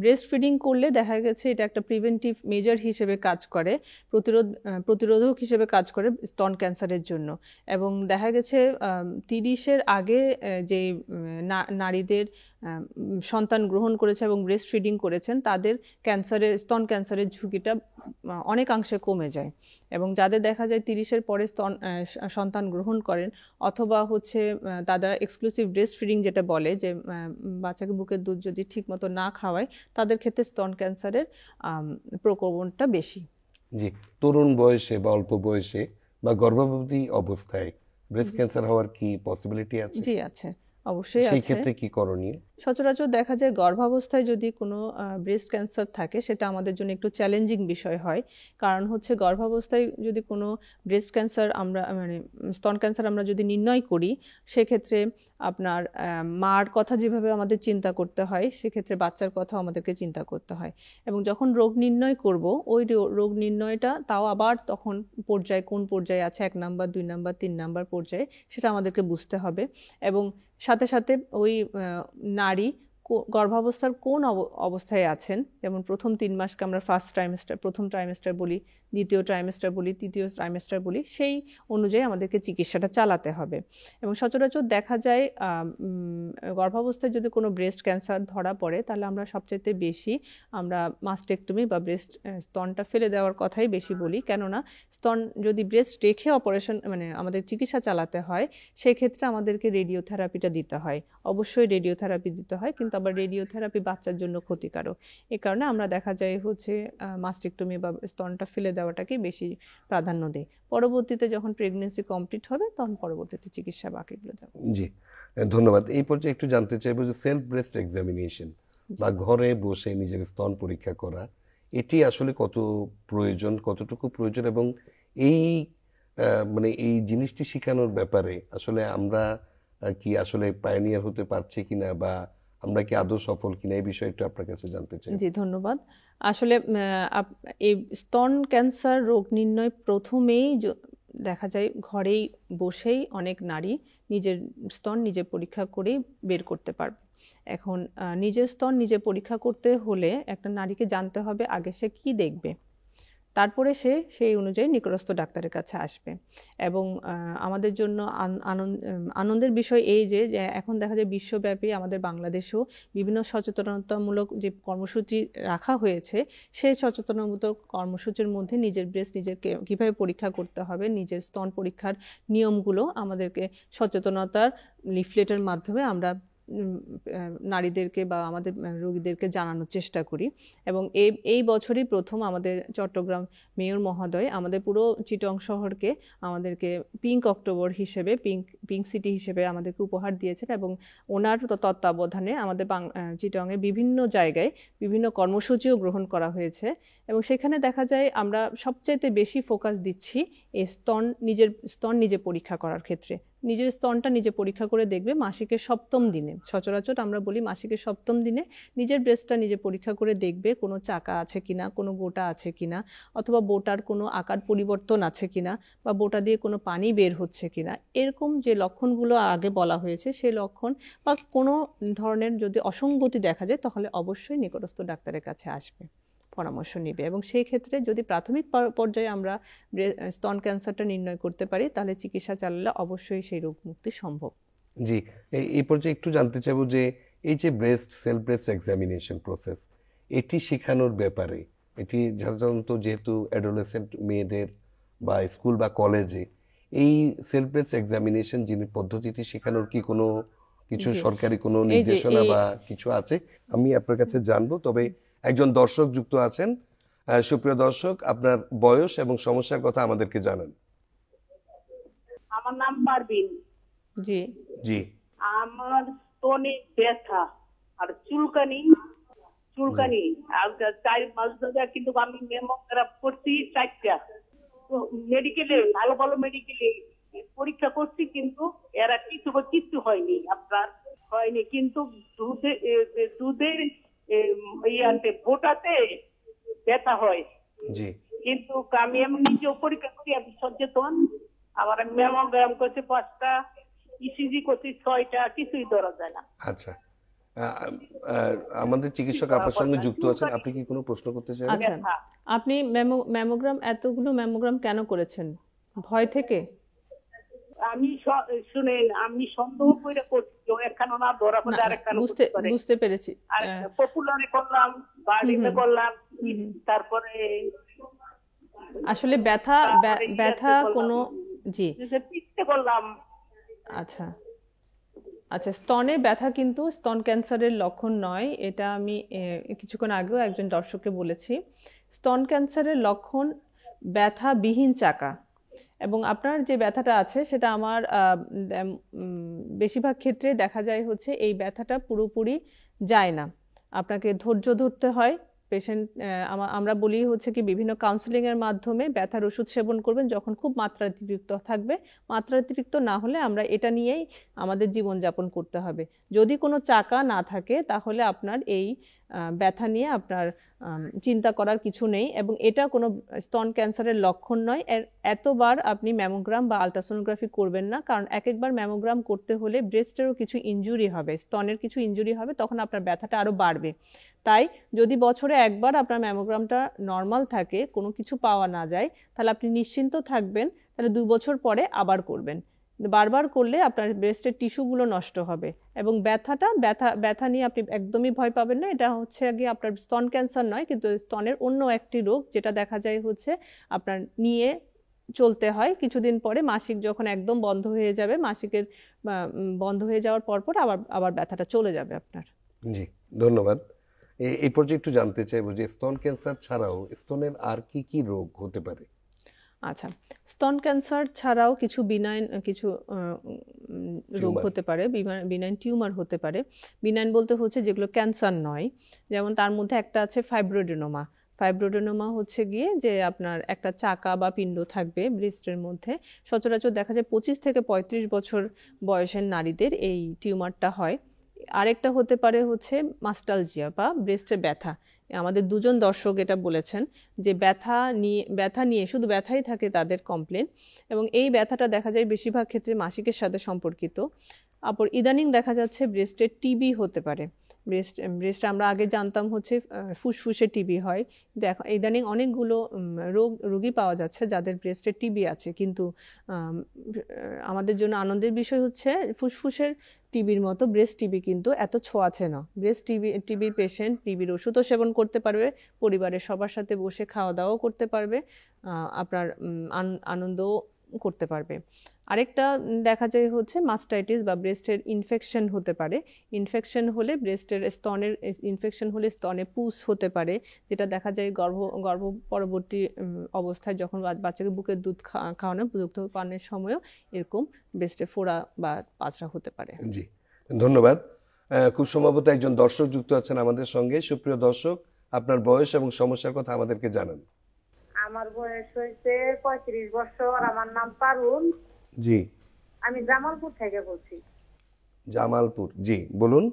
Speaker 2: ব্রেস্ট ফিডিং করলে দেখা গেছে এটা একটা প্রিভেন্টিভ মেজার হিসেবে কাজ করে, প্রতিরোধক হিসেবে কাজ করে স্তন ক্যান্সারের জন্য। এবং দেখা গেছে 30-এর আগে যে নারীদের সন্তান গ্রহণ করেছে এবং ব্রেস্ট ফিডিং করেছেন, তাদের স্তন ক্যান্সারের ঝুঁকিটা অনেকাংশে কমে যায়। এবং যাদের দেখা যায় 30-এর পরে সন্তান গ্রহণ করেন, অথবা হচ্ছে তারা এক্সক্লুসিভ ব্রেস্ট ফিডিং যেটা বলে, যে বাচ্চাকে বুকের দুধ যদি ঠিক মতো না খাওয়ায়, তাদের ক্ষেত্রে স্তন ক্যান্সারের প্রকোপনটা বেশি।
Speaker 1: জি, তরুণ বয়সে বা অল্প বয়সে বা গর্ভবতী অবস্থায় ব্রেস্ট ক্যান্সার হওয়ার কি পসিবিলিটি আছে?
Speaker 2: জি আছে, অবশ্যই
Speaker 1: সেই
Speaker 2: আছে।
Speaker 1: ক্ষেত্রে কি করণীয়?
Speaker 2: সচরাচর দেখা যায় গর্ভাবস্থায় যদি কোনো ব্রেস্ট ক্যান্সার থাকে, সেটা আমাদের জন্য একটু চ্যালেঞ্জিং বিষয় হয়। কারণ হচ্ছে গর্ভাবস্থায় যদি কোনো ব্রেস্ট ক্যান্সার স্তন ক্যান্সার আমরা যদি নির্ণয় করি, সেক্ষেত্রে আপনার মার কথা যেভাবে আমাদের চিন্তা করতে হয়, সেক্ষেত্রে বাচ্চার কথাও আমাদেরকে চিন্তা করতে হয়। এবং যখন রোগ নির্ণয় করব, ওই রোগ নির্ণয়টা তাও আবার তখন কোন পর্যায়ে আছে, 1 নাম্বার, 2 নাম্বার, 3 নাম্বার পর্যায়ে, সেটা আমাদেরকে বুঝতে হবে। এবং সাথে সাথে ওই নারী গর্ভাবস্থার কোন অবস্থায় আছেন, যেমন প্রথম 3 মাসকে আমরা প্রথম ট্রাইমেস্টার বলি, দ্বিতীয় ট্রাইমেস্টার বলি, তৃতীয় ট্রাইমেস্টার বলি, সেই অনুযায়ী আমাদেরকে চিকিৎসাটা চালাতে হবে। এবং সচরাচর দেখা যায় গর্ভাবস্থায় যদি কোনো ব্রেস্ট ক্যান্সার ধরা পড়ে, তাহলে আমরা সবচেয়ে বেশি মাস্টেক্টমি বা স্তনটা ফেলে দেওয়ার কথাই বেশি বলি। কেননা স্তন যদি ব্রেস্ট রেখে অপারেশন আমাদের চিকিৎসা চালাতে হয়, সেক্ষেত্রে আমাদেরকে রেডিওথেরাপিটা দিতে হয়। অবশ্যই রেডিওথেরাপি দিতে হয়, কিন্তু আবার রেডিওথেরাপি বাচ্চার জন্য ক্ষতিকারক। এই কারণে আমরা দেখা যায় হচ্ছে মাস্টেক্টমি বা স্তনটা ফেলে দেওয়াটাকে বেশি প্রাধান্য দিই। পরবর্তীতে যখন প্রেগনেন্সি কমপ্লিট হবে, তখন পরবর্তীতে চিকিৎসা বাকিগুলো দেব।
Speaker 1: জি, ধন্যবাদ। এই পর্যায়ে একটু জানতে চাইবো যে সেলফ ব্রেস্ট এক্সামিনেশন বা ঘরে বসে নিজের স্তন পরীক্ষা করা, এটি আসলে কতটুকু প্রয়োজন, এবং এই এই জিনিসটি শেখানোর ব্যাপারে আসলে আমরা কি আসলে পায়োনিয়ার হতে পারছি কিনা, বা আমরা কি আদৌ সফল কিনা, এই বিষয়ে একটু আপনার কাছে জানতে চাই।
Speaker 2: জি, ধন্যবাদ। আসলে এই স্তন ক্যান্সার রোগ নির্ণয় প্রথমেই দেখা যায় ঘরেই বসেই অনেক নারী নিজের স্তন নিজে পরীক্ষা করেই বের করতে পারবে। এখন নিজের স্তন নিজে পরীক্ষা করতে হলে একটা নারীকে জানতে হবে আগে সে কি দেখবে, তারপরে সে সেই অনুযায়ী নিকটস্থ ডাক্তারের কাছে আসবে। এবং আমাদের জন্য আনন্দের বিষয় এই যে এখন দেখা যায় বিশ্বব্যাপী, আমাদের বাংলাদেশেও বিভিন্ন সচেতনতামূলক যে কর্মসূচি রাখা হয়েছে, সেই সচেতনতামূলক কর্মসূচির মধ্যে নিজের ব্রেস্ট নিজেকে কীভাবে পরীক্ষা করতে হবে, নিজের স্তন পরীক্ষার নিয়মগুলো আমাদেরকে সচেতনতার লিফলেটের মাধ্যমে আমরা নারীদেরকে বা আমাদের রোগীদেরকে জানানোর চেষ্টা করি। এবং এই বছরই প্রথম আমাদের চট্টগ্রাম মেয়র মহোদয় আমাদের পুরো চিটং শহরকে আমাদেরকে পিঙ্ক অক্টোবর হিসেবে, পিঙ্ক সিটি হিসেবে আমাদেরকে উপহার দিয়েছেন। এবং ওনার তত্ত্বাবধানে আমাদের চিটংয়ের বিভিন্ন জায়গায় বিভিন্ন কর্মসূচিও গ্রহণ করা হয়েছে। এবং সেখানে দেখা যায় আমরা সবচাইতে বেশি ফোকাস দিচ্ছি এই নিজের স্তন নিজে পরীক্ষা করার ক্ষেত্রে। নিজের স্তনটা নিজে পরীক্ষা করে দেখবে মাসিকের 7ম দিনে। সচরাচর আমরা বলি মাসিকের 7ম দিনে নিজের ব্রেস্টটা নিজে পরীক্ষা করে দেখবে কোনো চাকা আছে কিনা, কোনো বোটা আছে কিনা, অথবা বোটার কোনো আকার পরিবর্তন আছে কিনা, বা বোটা দিয়ে কোনো পানি বের হচ্ছে কিনা। এরকম যে লক্ষণগুলো আগে বলা হয়েছে সেই লক্ষণ বা কোনো ধরনের যদি অসঙ্গতি দেখা যায় তাহলে অবশ্যই নিকটস্থ ডাক্তারের কাছে আসবে, পরামর্শ নেবে। এবং সেই ক্ষেত্রে যদি প্রাথমিক পর্যায়ে আমরা স্তন ক্যান্সারটা নির্ণয় করতে পারি তাহলে চিকিৎসা চালালে অবশ্যই সেই রোগ মুক্তি সম্ভব।
Speaker 1: জি, এই পর্যায়ে একটু জানতে চাইবো যে এই যে সেলফ ব্রেস্ট এক্সামিনেশন প্রসেস, এটি শেখানোর ব্যাপারে, এটি সাধারণত যেহেতু অ্যাডোলেসেন্ট মেয়েদের বা স্কুল বা কলেজে এই সেলফ ব্রেস্ট এক্সামিনেশন যিনি পদ্ধতিটি শেখানোর কি কোনো কিছু সরকারি কোনো নির্দেশনা বা কিছু আছে? আমি আপনার কাছে জানবো। তবে একজন দর্শক যুক্ত আছেন। সুপ্রিয় দর্শক, আপনার বয়স এবং সমস্যার কথা আমাদেরকে জানান।
Speaker 4: আমার নাম পারবিন।
Speaker 2: জি
Speaker 1: জি।
Speaker 4: আমার স্তনে ব্যথা আর চুলকানি আর 4 মাস ধরে, কিন্তু আমি মেমোগ্রাফ করছি 4টা, মেডিকেলে ভালো মেডিকেলে পরীক্ষা করছি, কিন্তু এরা কিছু হয়নি, আপনার হয়নি। কিন্তু দুধের বোটাতে ব্যথা হয়।
Speaker 1: জি।
Speaker 4: কিন্তু আমি নিজেও পরীক্ষা করি, আমি সচেতন। আবার মেমোগ্রাম করছি 5টা, ইসিজি করছি 6টা, কিছুই ধরা যায় না।
Speaker 1: আচ্ছা, আমাদের চিকিৎসক আপনার সঙ্গে যুক্ত আছেন, আপনি কি কোনো প্রশ্ন করতে চান?
Speaker 2: আচ্ছা, আপনি এতগুলো ম্যামোগ্রাম কেন করেছেন? ভয় থেকে?
Speaker 4: আমি শুনেন, আমি সন্দেহ করে করছি, একখানো না ধরা পড়ে আরেকখানো
Speaker 2: বুঝতে পেরেছি।
Speaker 4: আর পপুলারে করলাম, বাড়িতে করলাম, তারপরে
Speaker 2: আসলে ব্যথা কোনো জি
Speaker 4: পিঠে করলাম।
Speaker 2: আচ্ছা, স্তনে ব্যথা কিন্তু স্তন ক্যান্সারের লক্ষণ নয়। এটা আমি কিছুক্ষণ আগেও একজন দর্শককে বলেছি। স্তন ক্যান্সারের লক্ষণ ব্যথাবিহীন চাকা। এবং আপনার যে ব্যথাটা আছে সেটা আমার বেশিরভাগ ক্ষেত্রে দেখা যায় হচ্ছে এই ব্যথাটা পুরোপুরি যায় না, আপনাকে ধৈর্য ধরতে হয়। পেশেন্ট আমরা বলি হচ্ছে কি বিভিন্ন কাউন্সিলিং এর মাধ্যমে ব্যথার ওষুধ সেবন করবেন যখন খুব মাত্রাতিরিক্ত থাকবে। মাত্রাতিরিক্ত না হলে আমরা এটা নিয়েই আমাদের জীবনযাপন করতে হবে। যদি কোনো চাকা না থাকে তাহলে আপনার এই ব্যথা নিয়ে আপনার চিন্তা করার কিছু নেই। এবং এটা কোনো স্তন ক্যান্সারের লক্ষণ নয়। এতবার আপনি ম্যামোগ্রাম বা আলট্রাসোনোগ্রাফি করবেন না, কারণ একবার ম্যামোগ্রাম করতে হলে ব্রেস্টেরও কিছু ইনজুরি হবে, স্তনের কিছু ইনজুরি হবে, তখন আপনার ব্যথাটা আরো বাড়বে। তাই যদি বছরে একবার আপনার ম্যামোগ্রামটা নর্মাল থাকে, কোনো কিছু পাওয়া না যায়, তাহলে আপনি নিশ্চিন্ত থাকবেন। তাহলে 2 বছর পরে আবার করবেন। বারবার করলে আপনার ব্রেস্টের টিস্যুগুলো নষ্ট হবে। এবং ব্যথা নিয়ে আপনি একদমই ভয় পাবেন না। এটা হচ্ছে গিয়ে আপনার স্তন ক্যান্সার নয়, কিন্তু স্তনের অন্য একটি রোগ, যেটা দেখা যায় হচ্ছে আপনার নিয়ে চলতে হয়। কিছুদিন পরে মাসিক যখন একদম বন্ধ হয়ে যাবে, মাসিকের বন্ধ হয়ে যাওয়ার পর আবার ব্যথাটা চলে যাবে আপনার।
Speaker 1: জি, ধন্যবাদ। এই পর্যায়ে একটু জানতে চাইবো যে স্তন ক্যান্সার ছাড়াও স্তনের আর কি রোগ হতে পারে?
Speaker 2: আচ্ছা, স্তন ক্যান্সার ছাড়াও কিছু বিনাইন রোগ হতে পারে, বিনাইন টিউমার হতে পারে। বিনাইন বলতে হচ্ছে যেগুলো ক্যান্সার নয়। যেমন তার মধ্যে একটা আছে ফাইব্রোডেনোমা। ফাইব্রোডেনোমা হচ্ছে গিয়ে যে আপনার একটা চাকা বা পিণ্ড থাকবে ব্রেস্টের মধ্যে। সচরাচর দেখা যায় 25 থেকে 35 বছর বয়সের নারীদের এই টিউমারটা হয়। আরেকটা হতে পারে হচ্ছে মাস্টালজিয়া বা ব্রেস্টের ব্যথা। আমাদের 2জন দর্শক এটা বলেছেন যে ব্যথা নিয়ে শুধু ব্যথাই থাকে তাদের কমপ্লেন। এবং এই ব্যথাটা দেখা যায় বেশিরভাগ ক্ষেত্রে মাসিকের সাথে সম্পর্কিত। আবার ইদানিং দেখা যাচ্ছে ব্রেস্টের টিবি হতে পারে। ব্রেস্ট আমরা আগে জানতাম হচ্ছে ফুসফুসে টিবি হয়, কিন্তু এখন ইদানিং অনেকগুলো রোগী পাওয়া যাচ্ছে যাদের ব্রেস্টের টিবি আছে। কিন্তু আমাদের জন্য আনন্দের বিষয় হচ্ছে ফুসফুসের টিবির মতো ব্রেস্ট টিবি কিন্তু এত ছোঁয়াচে না। ব্রেস্ট টিবির পেশেন্ট টিবির ওষুধও সেবন করতে পারবে, পরিবারের সবার সাথে বসে খাওয়া দাওয়াও করতে পারবে, আপনার আনন্দও করতে পারবে। আরেকটা দেখা যায় হচ্ছে মাস্টাইটিস বা ব্রেস্টের ইনফেকশন হতে পারে। ইনফেকশন হলে ব্রেস্টের স্তনের ইনফেকশন হলে স্তনে পুস হতে পারে, যেটা দেখা যায় গর্ভ পরবর্তী অবস্থায় যখন বাচ্চাকে বুকের দুধ খাওয়ানো, দুগ্ধ পানের সময়ও এরকম ব্রেস্টে ফোড়া বা পাঁচড়া হতে পারে।
Speaker 1: জি, ধন্যবাদ। খুব সম্ভবত একজন দর্শক যুক্ত আছেন আমাদের সঙ্গে। সুপ্রিয় দর্শক, আপনার বয়স এবং সমস্যার কথা আমাদেরকে জানান।
Speaker 3: আমার বয়স হয়েছে 35 বছর। আমার নাম পারুল।
Speaker 1: জি।
Speaker 3: আমি জামালপুর থেকে বলছি।
Speaker 1: জামালপুর, জি বলুন।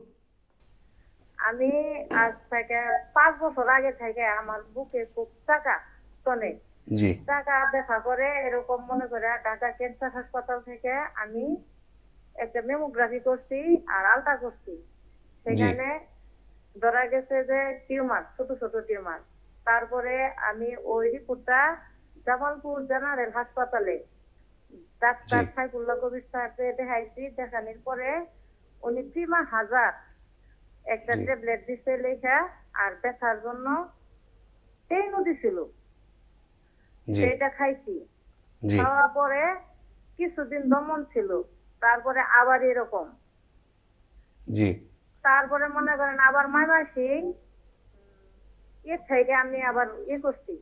Speaker 3: আমি আজ থেকে 5 বছর আগে থেকে আমার বুকে খুব টাকা স্তনে
Speaker 1: জি
Speaker 3: টাকা দেখা করে, এরকম মনে করে ঢাকা ক্যান্সার হাসপাতাল থেকে আমি একটা মেমোগ্রাফি করছি আর আলট্রা করছি। সেখানে ধরা গেছে যে টিউমার, ছোট ছোট টিউমার। তারপরে আমি ওই রিপোর্টটা জামালপুর জেনারেল হাসপাতালে ডাক্তার সাইফুল্লাহ কবির সাহেবকে দেখাইছি। দেখানোর পরে উনি 30,000 একটা ট্যাবলেট দিছে লেখা, আর ব্যথার জন্য টেনও দিছিল, সেটা খাইছি। খাওয়ার পরে কিছুদিন দমন ছিল, তারপরে আবার এরকম। তারপরে মনে করেন আবার ময়মনসিং এর থেকে আমি আবার করছি,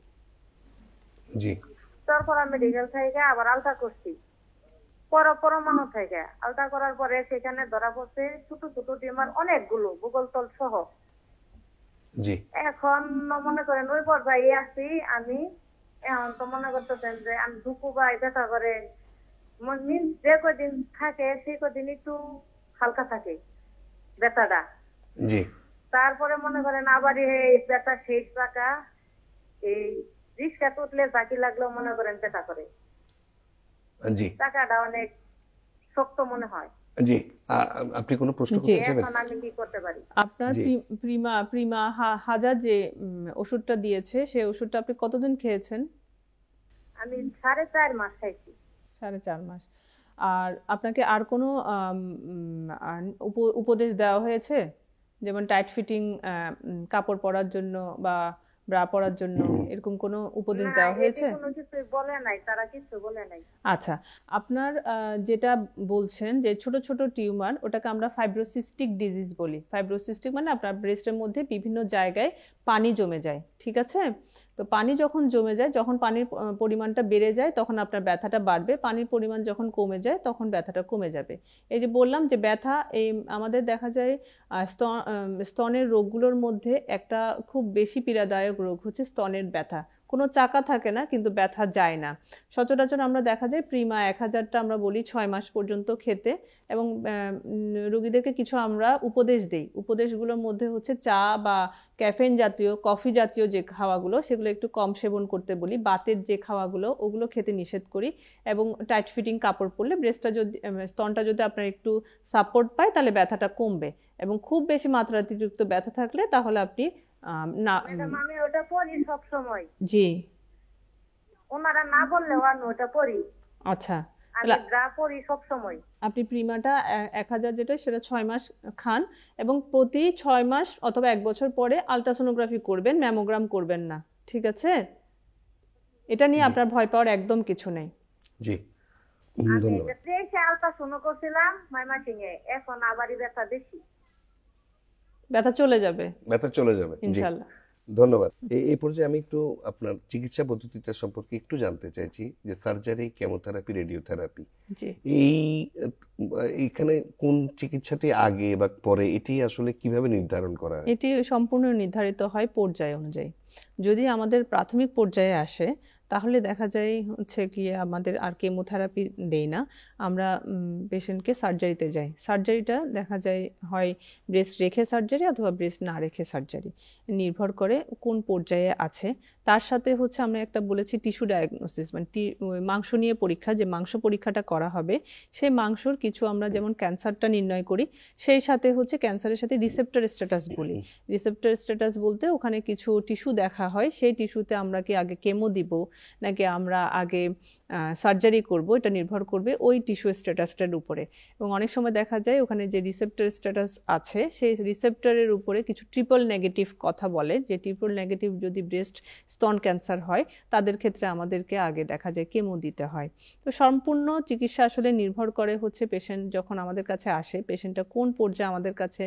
Speaker 3: তারপর মেডিকেল থেকে আবার আলট্রা করছি, পরমাণু থেকে আলট্রা করার পরে সেখানে ধরা পড়ছে ছোট ছোট টিউমার অনেকগুলো, ভূগোলতল সহ। এখন মনে করেন ওই পর্যায়ে আছি আমি। এখন তো মনে করতেছেন যে আমি দুঃখ পাই, ব্যথা করে, যে কদিন থাকে সেই কদিন একটু হালকা থাকে ব্যথাটা। তারপরে মনে করেন আবার এই ব্যথা শেষ রাখা, এই রিক্সা উঠলে চাকি লাগলেও মনে করেন ব্যথা করে, টাকাটা অনেক শক্ত মনে হয়।
Speaker 1: জি, আপনি কোনো প্রশ্ন করতে চাইবেন?
Speaker 3: এখন আমি কি করতে পারি?
Speaker 2: আপনার প্রিমা হাজার যে ওষুধটা দিয়েছে, সেই ওষুধটা আপনি কতদিন খেয়েছেন?
Speaker 3: আমি 4.5 মাস খাইছি।
Speaker 2: 4.5 মাস। আর আপনাকে আর কোনো উপদেশ দেওয়া হয়েছে, যেমন টাইট ফিটিং কাপড় পরার জন্য বা ব্রা পরার জন্য, এরকম কোনো উপদেশ দেওয়া হয়েছে?
Speaker 3: কোনো কিছু বলে নাই, তারা কিছু বলে নাই।
Speaker 2: আচ্ছা, আপনার যেটা বলছেন যে ছোট ছোট টিউমার, ওটাকে আমরা ফাইব্রোসিস্টিক ডিজিজ বলি। ফাইব্রোসিস্টিক মানে আপনার ব্রেস্টের মধ্যে বিভিন্ন জায়গায় পানি জমে যায়, ঠিক আছে? তো পানি যখন জমে যায়, যখন পানির পরিমাণটা বেড়ে যায় তখন আপনার ব্যথাটা বাড়বে, পানির পরিমাণ যখন কমে যায় তখন ব্যথাটা কমে যাবে। এই যে বললাম যে ব্যথা, এই আমাদের দেখা যায় স্তনের রোগগুলোর মধ্যে একটা খুব বেশি পীড়াদায়ক রোগ হচ্ছে স্তনের ব্যথা। কোনো চাকা থাকে না কিন্তু ব্যথা যায় না। সচরাচর আমরা দেখা যায় প্রিমা 1000টা আমরা বলি 6 মাস পর্যন্ত খেতে, এবং রোগীদেরকে কিছু আমরা উপদেশ দেই। উপদেশগুলোর মধ্যে হচ্ছে চা বা ক্যাফেইন জাতীয়, কফি জাতীয় যে খাওয়াগুলো সেগুলো একটু কম সেবন করতে বলি। বাতের যে খাওয়াগুলো ওগুলো খেতে নিষেধ করি, এবং টাইট ফিটিং কাপড় পরলে ব্রেস্টটা যদি, স্তনটা যদি আপনার একটু সাপোর্ট পায় তাহলে ব্যথাটা কমবে। এবং খুব বেশি মাত্রাতিরিক্ত ব্যথা থাকলে তাহলে আপনি না।
Speaker 3: আমি ওটা পরি সব সময়।
Speaker 2: জি,
Speaker 3: ওনারা না বললেও আমি ওটা পরি।
Speaker 2: আচ্ছা,
Speaker 3: আমি ব্রা পরি সব সময়।
Speaker 2: আপনি প্রিমাটা 1000 যেটা, সেটা 6 মাস খান, এবং প্রতি 6 মাস অথবা 1 বছর পরে আলট্রাসোনোগ্রাফি করবেন, ম্যামোগ্রাম করবেন না, ঠিক আছে? এটা নিয়ে আপনার ভয় পাওয়ার একদম কিছু নেই।
Speaker 1: জি,
Speaker 3: ধন্যবাদ। আমি আলট্রাসোনো করছিলাম ময়মনসিংহে, এখন আবারই ব্যথা বেশি।
Speaker 2: ব্যথা চলে যাবে,
Speaker 1: ব্যথা চলে যাবে
Speaker 2: ইনশাআল্লাহ।
Speaker 1: ধন্যবাদ। এই পর্যায়ে আমি একটু আপনার চিকিৎসা পদ্ধতিটা সম্পর্কে একটু জানতে চাইছি, যে সার্জারি, কেমোথেরাপি, রেডিওথেরাপি, এইখানে কোন চিকিৎসাটি আগে বা পরে, এটি আসলে কিভাবে নির্ধারণ করা হয়?
Speaker 2: এটি সম্পূর্ণ নির্ধারিত হয় পর্যায় অনুযায়ী। যদি আমাদের প্রাথমিক পর্যায়ে আসে তাহলে দেখা যায় হচ্ছে গিয়ে আমাদের আর কেমোথেরাপি দেই না, আমরা পেশেন্টকে সার্জারিতে যাই। সার্জারিটা দেখা যায় হয় ব্রেস্ট রেখে সার্জারি অথবা ব্রেস্ট না রেখে সার্জারি, নির্ভর করে কোন পর্যায়ে আছে। তার সাথে হচ্ছে আমরা একটা বলেছি টিস্যু ডায়াগনোসিস, মানে মাংস নিয়ে পরীক্ষা, যে মাংস পরীক্ষাটা করা হবে সেই মাংসর কিছু আমরা যেমন ক্যান্সারটা নির্ণয় করি, সেই সাথে হচ্ছে ক্যান্সারের সাথে রিসেপ্টর স্ট্যাটাস বলি। রিসেপ্টর স্ট্যাটাস বলতে ওখানে কিছু টিস্যু দেখা হয়, সেই টিস্যুতে আমরা কি আগে কেমো দিব নাকি আমরা আগে সার্জারি করব এটা নির্ভর করবে ওই টিস্যু স্ট্যাটাসটার উপরে। এবং অনেক সময় দেখা যায় ওখানে যে রিসেপ্টর স্ট্যাটাস আছে সেই রিসেপ্টরের উপরে কিছু ট্রিপল নেগেটিভ কথা বলে, যে ট্রিপল নেগেটিভ যদি ব্রেস্ট স্তন ক্যান্সার হয় তাদের ক্ষেত্রে আমাদেরকে আগে দেখা যায় কেমো দিতে হয়। তো সম্পূর্ণ চিকিৎসা আসলে নির্ভর করে হচ্ছে পেশেন্ট যখন আমাদের কাছে আসে, পেশেন্টটা কোন পর্যায়ে আমাদের কাছে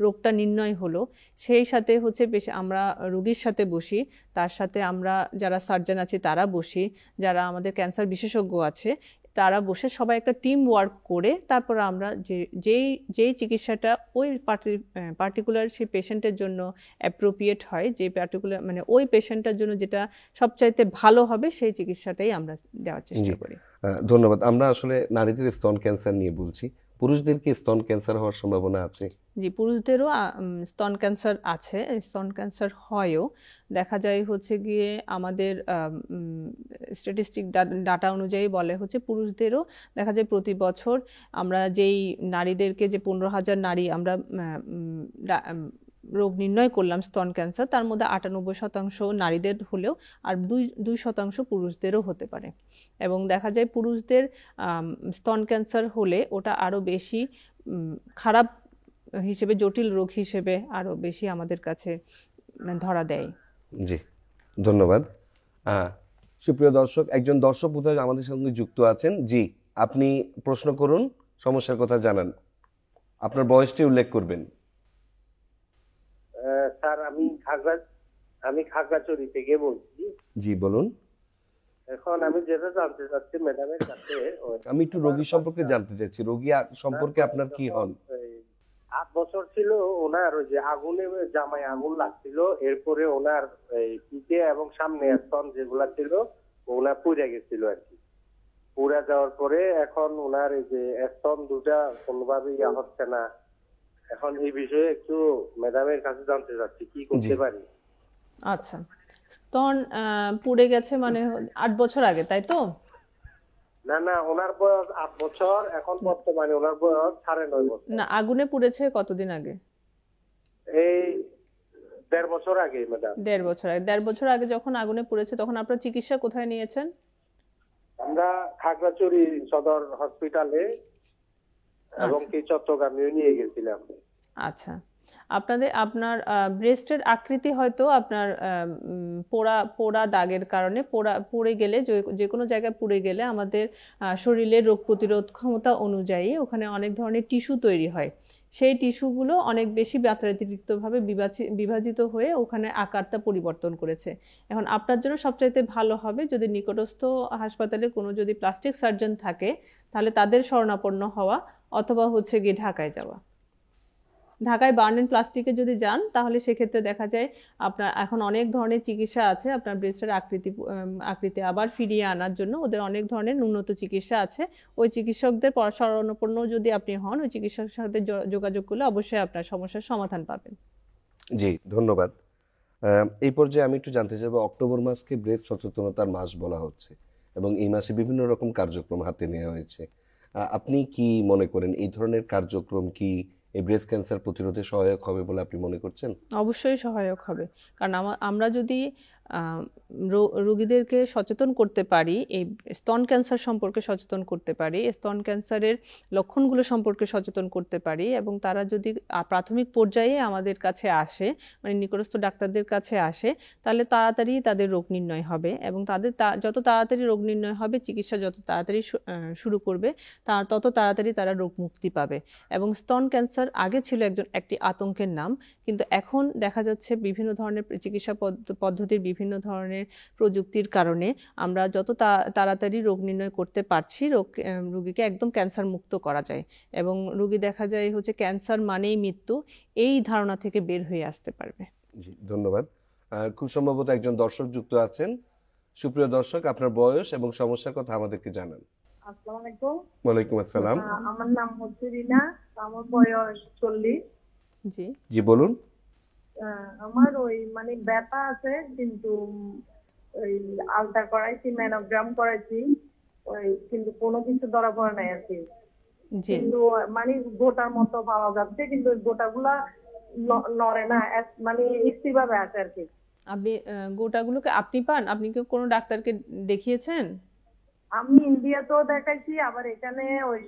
Speaker 2: রোগটা নির্ণয় হলো, সেই সাথে হচ্ছে আমরা রোগীর সাথে বসি, তার সাথে আমরা যারা সার্জন আছি তারা বসি, যারা আমাদের ক্যান্সার বিশেষজ্ঞ আছে তারা বসে সবাই একটা টিম ওয়ার্ক করে তারপর আমরা যেই চিকিৎসাটা ওই পার্টিকুলার সেই পেশেন্টের জন্য অ্যাপ্রোপ্রিয়েট হয়, যে পার্টিকুলার মানে ওই পেশেন্টের জন্য যেটা সবচাইতে ভালো হবে সেই চিকিৎসাটাই আমরা দেওয়ার চেষ্টা করি।
Speaker 1: ধন্যবাদ। আমরা আসলে নারীদের স্তন ক্যান্সার নিয়ে বলছি, পুরুষদের কি স্তন ক্যান্সার হওয়ার সম্ভাবনা আছে?
Speaker 2: জি, পুরুষদেরও স্তন ক্যান্সার আছে, স্তন ক্যান্সার হয়ও। দেখা যায় হচ্ছে গিয়ে আমাদের স্ট্যাটিস্টিক ডাটা অনুযায়ী বলে হচ্ছে পুরুষদেরও দেখা যায় প্রতি বছর আমরা যেই নারীদেরকে যে 15,000 নারী আমরা রোগ নির্ণয় করলাম স্তন ক্যান্সার, তার মধ্যে 98% নারীদের হলেও আর 2% পুরুষদেরও হতে পারে। এবং দেখা যায় পুরুষদের স্তন ক্যান্সার হলে ওটা আরো বেশি খারাপ হিসেবে, জটিল রোগ হিসেবে আরো বেশি আমাদের কাছে ধরা দেয়।
Speaker 1: জি, ধন্যবাদ। সুপ্রিয় দর্শক, একজন দর্শক বোধহয় আমাদের সঙ্গে যুক্ত আছেন। জি, আপনি প্রশ্ন করুন, সমস্যার কথা জানান, আপনার বয়সটি উল্লেখ করবেন।
Speaker 5: স্যার, আমি খাগড়াছড়ি থেকে বলছি।
Speaker 1: জি, বলুন।
Speaker 5: এখন আমি যেটা জানতে চাচ্ছি ম্যাডামের কাছে,
Speaker 1: আমি একটু রোগী সম্পর্কে জানতে চাচ্ছি। রোগী সম্পর্কে আপনার কি হন?
Speaker 5: 8 বছর ছিল ওনার, ওই যে আগুনে জামায় আগুন লাগছিল, এরপরে ওনার পিঠে এবং সামনে স্তন যেগুলা ছিল ওনার পুড়ে গেছিল আর কি। পুড়ে যাওয়ার পরে এখন ওনার এই যে স্তন দুটা কোনোভাবে হচ্ছে না। এখন এই বিষয়ে একটু ম্যাডামের কাছে জানতে চাচ্ছি কি করতে পারি।
Speaker 2: আচ্ছা, স্তন পুড়ে গেছে মানে 8 বছর আগে, তাই তো?
Speaker 5: না না, ওনার বয়স 8 বছর, এখন বর্তমানে ওনার বয়স 9.5 বছর।
Speaker 2: না, আগুনে পুড়েছে কতদিন আগে?
Speaker 5: এই 1.5 বছর আগে ম্যাডাম।
Speaker 2: 1.5 বছর আগে। 1.5 বছর আগে যখন আগুনে পুড়েছে তখন আপনার চিকিৎসা কোথায় নিয়েছেন?
Speaker 5: আমরা খাগড়াছড়ি সদর হসপিটালে এবং কি চট্টগ্রামেও নিয়ে গেছিলাম।
Speaker 2: আচ্ছা, আপনার ব্রেস্টের আকৃতি হয়তো আপনার পোড়া দাগের কারণে, পুড়ে গেলে, যে কোনো জায়গায় পুড়ে গেলে আমাদের শরীরের রোগ প্রতিরোধ ক্ষমতা অনুযায়ী ওখানে অনেক ধরনের টিস্যু তৈরি হয়। সেই টিস্যুগুলো অনেক বেশি মাত্রাতিরিক্তভাবে বিভাজিত হয়ে ওখানে আকারটা পরিবর্তন করেছে। এখন আপনার জন্য সবচাইতে ভালো হবে যদি নিকটস্থ হাসপাতালে কোনো যদি প্লাস্টিক সার্জন থাকে তাহলে তাদের শরণাপন্ন হওয়া, অথবা হচ্ছে গিয়ে ঢাকায় যাওয়া। ঢাকায় বার্ন প্লাস্টিকে যদি যান তাহলে সেক্ষেত্রে দেখা যায় আপনার এখন অনেক ধরনের চিকিৎসা আছে আপনার ব্রেস্টের আকৃতি আবার ফিরিয়ে আনার জন্য। ওদের অনেক ধরনের উন্নত চিকিৎসা আছে। ওই চিকিৎসকদের শরণাপন্ন যদি আপনি হন, ওই চিকিৎসকের সাথে যোগাযোগ করলে অবশ্যই আপনার সমস্যার সমাধান পাবেন।
Speaker 1: জি, ধন্যবাদ। এই পর্যায়ে আমি একটু জানতে চাইবো, অক্টোবর মাসকে ব্রেস্ট সচেতনতার মাস বলা হচ্ছে এবং এই মাসে বিভিন্ন রকম কার্যক্রম হাতে নেওয়া হয়েছে। আপনি কি মনে করেন এই ধরনের কার্যক্রম কি এই ব্রেস্ট ক্যান্সার প্রতিরোধে সহায়ক হবে বলে আপনি মনে করছেন?
Speaker 2: অবশ্যই সহায়ক হবে, কারণ আমরা যদি রোগীদেরকে সচেতন করতে পারি, এই স্তন ক্যান্সার সম্পর্কে সচেতন করতে পারি, স্তন ক্যান্সারের লক্ষণগুলো সম্পর্কে সচেতন করতে পারি, এবং তারা যদি প্রাথমিক পর্যায়ে আমাদের কাছে আসে, মানে নিকটস্থ ডাক্তারদের কাছে আসে, তাহলে তাড়াতাড়ি তাদের রোগ নির্ণয় হবে এবং তাদের যত তাড়াতাড়ি রোগ নির্ণয় হবে, চিকিৎসা যত তাড়াতাড়ি শুরু করবে, তত তাড়াতাড়ি তারা রোগ মুক্তি পাবে। এবং স্তন ক্যান্সার আগে ছিল একটি আতঙ্কের নাম, কিন্তু এখন দেখা যাচ্ছে বিভিন্ন ধরনের চিকিৎসা পদ্ধতির বিভিন্ন ধরনের প্রযুক্তির কারণে আমরা যত তাড়াতাড়ি রোগ নির্ণয় করতে পারছি, রোগীকে একদম ক্যান্সার মুক্ত করা যায় এবং রোগী দেখা যায় হচ্ছে ক্যান্সার মানেই মৃত্যু, এই ধারণা থেকে বের হয়ে আসতে পারবে।
Speaker 1: জি, ধন্যবাদ। খুব সম্ভবত একজন দর্শক যুক্ত আছেন। সুপ্রিয় দর্শক, আপনার বয়স এবং সমস্যার কথা আমাদেরকে জানান।
Speaker 3: আসসালামু আলাইকুম।
Speaker 1: ওয়ালাইকুম আসসালাম।
Speaker 3: আমার নাম হচ্ছে রিনা, আমার বয়স 40।
Speaker 2: জি
Speaker 1: জি, বলুন।
Speaker 3: আমার ওই মানে ব্যথা আছে, কিন্তু ওই আলতা করাইছি, ম্যানোগ্রাম করাইছি, ওই কিন্তু কোনো কিছু ধরা পড়ে নাই আর কি। কিন্তু মানে গোটার মতো পাওয়া যাচ্ছে, কিন্তু ওই গোটাগুলা নড়ে না, মানে স্থির ভাবে আছে আর কি।
Speaker 2: আপনি গোটাগুলোকে আপনি পান? আপনি কি কোনো ডাক্তারকে দেখিয়েছেন?
Speaker 3: আমি ইন্ডিয়াতেও দেখাইছি, আবার এখানে ওই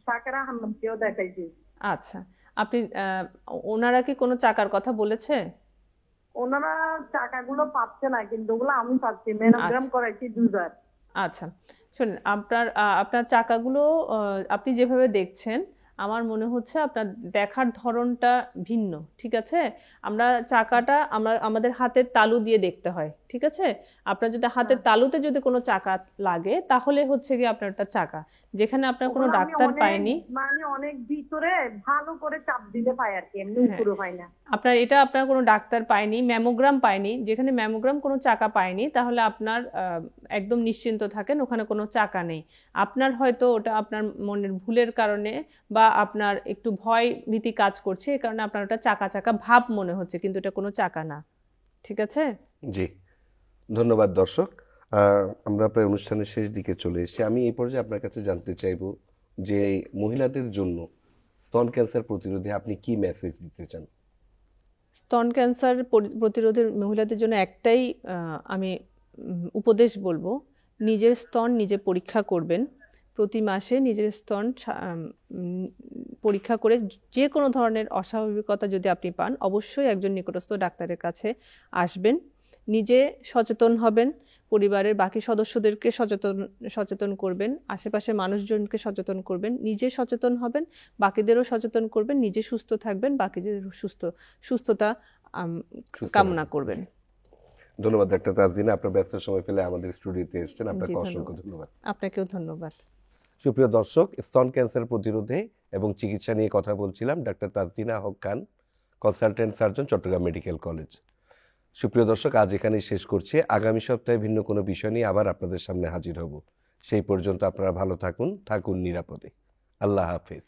Speaker 3: সাকেরা আহমেদকেও দেখাইছি।
Speaker 2: আচ্ছা, আপনি ওনারা কি কোনো চাকার কথা বলেছে?
Speaker 3: ওনারা টাকাগুলো পাচ্ছে না, কিন্তু ওগুলো আমি পাচ্ছি। ম্যানোগ্রাম
Speaker 2: আচ্ছা
Speaker 3: করাইছি 2 বার।
Speaker 2: আচ্ছা, শুনুন, আপনার চাকাগুলো আপনি যেভাবে দেখছেন, আমার মনে হচ্ছে আপনার দেখার ধরনটা ভিন্ন। ঠিক আছে, চাকাটা আমাদের হাতের তালু দিয়ে দেখতে হয়। ঠিক আছে, আপনার যদি হাতের
Speaker 3: হ্যাঁ,
Speaker 2: তালুতে যদি কোনো চাকা লাগে, তাহলে হচ্ছে কি আপনার একটা চাকা, যেখানে আপনার কোনো
Speaker 3: ওগুলো আমি
Speaker 2: ডাক্তার
Speaker 3: অনেক
Speaker 2: পায়নি।
Speaker 3: মানে অনেক ভিতরে ভালো করে চাপ দিলে পাই আর কি, এমনি
Speaker 2: হ্যাঁ,
Speaker 3: উপরে পাই না।
Speaker 2: আপনার কোনো ডাক্তার পায়নি, ম্যামোগ্রাম পায়নি। যেখানে ম্যামোগ্রাম কোনো চাকা পায়নি, তাহলে আপনার একদম নিশ্চিন্ত থাকেন, ওখানে কোনো চাকা নেই। আপনার হয়তো ওটা আপনার মনের ভুলের কারণে বা আপনার একটু ভয় ভীতি কাজ করছে, এই কারণে আপনার ওটা চাকা চাকা ভাব মনে হচ্ছে, কিন্তু এটা কোনো চাকা না। ঠিক আছে।
Speaker 1: জি, ধন্যবাদ দর্শক। আমরা প্রায় অনুষ্ঠানের শেষ দিকে চলে এসেছি। আমি এই পর্যায়ে আপনার কাছে জানতে চাইবো যে মহিলাদের জন্য স্তন ক্যান্সার প্রতিরোধে আপনি কি মেসেজ দিতে চান?
Speaker 2: স্তন ক্যান্সার প্রতিরোধের মহিলাদের জন্য একটাই আমি উপদেশ বলবো, নিজের স্তন নিজে পরীক্ষা করবেন। প্রতি মাসে নিজের স্তন পরীক্ষা করে যে কোনো ধরনের অস্বাভাবিকতা যদি আপনি পান, অবশ্যই একজন নিকটস্থ ডাক্তারের কাছে আসবেন। নিজে সচেতন হবেন, পরিবারের বাকি সদস্যদেরকে সচেতন করবেন, আশেপাশের মানুষজনকে সচেতন করবেন, নিজে সচেতন হবেন, বাকিদেরও সচেতন করবেন, নিজে সুস্থ থাকবেন, বাকিদের সুস্থতা কামনা করবেন।
Speaker 1: ধন্যবাদ ডাক্তার তাসজিনা, আপনার ব্যস্ত সময় ফেলে আমাদের স্টুডিওতে এসেছেন, আপনাকে
Speaker 2: জি,
Speaker 1: অসংখ্য
Speaker 2: ধন্যবাদ।
Speaker 1: ধন্যবাদ।
Speaker 2: আপনাকেও ধন্যবাদ।
Speaker 1: সুপ্রিয় দর্শক, স্তন ক্যান্সার প্রতিরোধে এবং চিকিৎসা নিয়ে কথা বলছিলাম doctor Tasjina Haque Khan, consultant surgeon, Chittagong medical college. সুপ্রিয় দর্শক, আজ এখানেই শেষ করছি। আগামী সপ্তাহে ভিন্ন কোনো বিষয় নিয়ে আবার আপনাদের সামনে হাজির হব। সেই পর্যন্ত আপনারা ভালো থাকুন নিরাপদে। আল্লাহ হাফেজ।